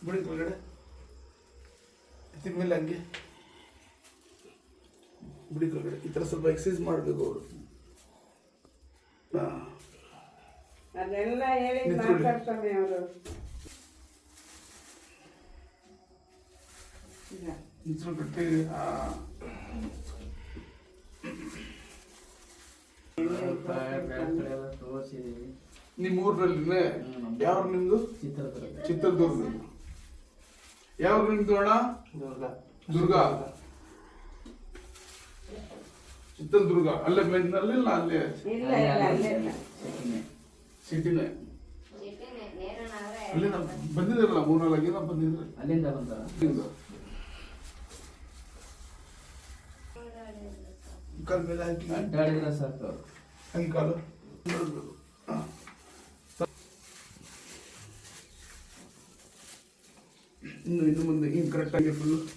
ಬಿಡಿ ಕೆಳಗಡೆ ಮೇಲೆ ಹಂಗೆ ಬಿಡಿ ಕೆಳಗಡೆ. ಈ ಥರ ಸ್ವಲ್ಪ ಎಕ್ಸಸೈಸ್ ಮಾಡಬೇಕು ಅವರು. ಅದೆಲ್ಲ ಹೇಳಿ ಮಾತಾಡ್ತಾನೆ ಅವರು. ನಿಂತ್ಕೊಂಡು ಕಟ್ಟಿ. ನಿಮ್ಮ ಊರಲ್ಲಿ ಯಾವ ನಿಮ್ದು? ಚಿತ್ರದುರ್ಗ. ಯಾವ ನಿಮ್ದು ಅಣ್ಣ? ದುರ್ಗ. ಚಿತ್ರದುರ್ಗ. ಅಲ್ಲೇ ಮೇಲಿನಲ್ಲ ಅಲ್ಲೇ ಸಿಟಿನೇ. ಅಲ್ಲಿ ನಾವು ಬಂದಿದ್ರಲ್ಲ 3-4 ಜನ ಬಂದಿದ್ರು. ಅಲ್ಲಿಂದ ಬಂದಾರ. ಕಾಲ್ ಮೇಲೆ ಹಾಕಿ ಅಡ್ಡಾಡಿದ್ರೆ ಸಾಕು. ಹಾಕಿ ಕಾಲು ಇನ್ನು ಮುಂದೆ ಹಿಂಗೆ ಕರೆಕ್ಟಾಗಿ ಫುಲ್ಲು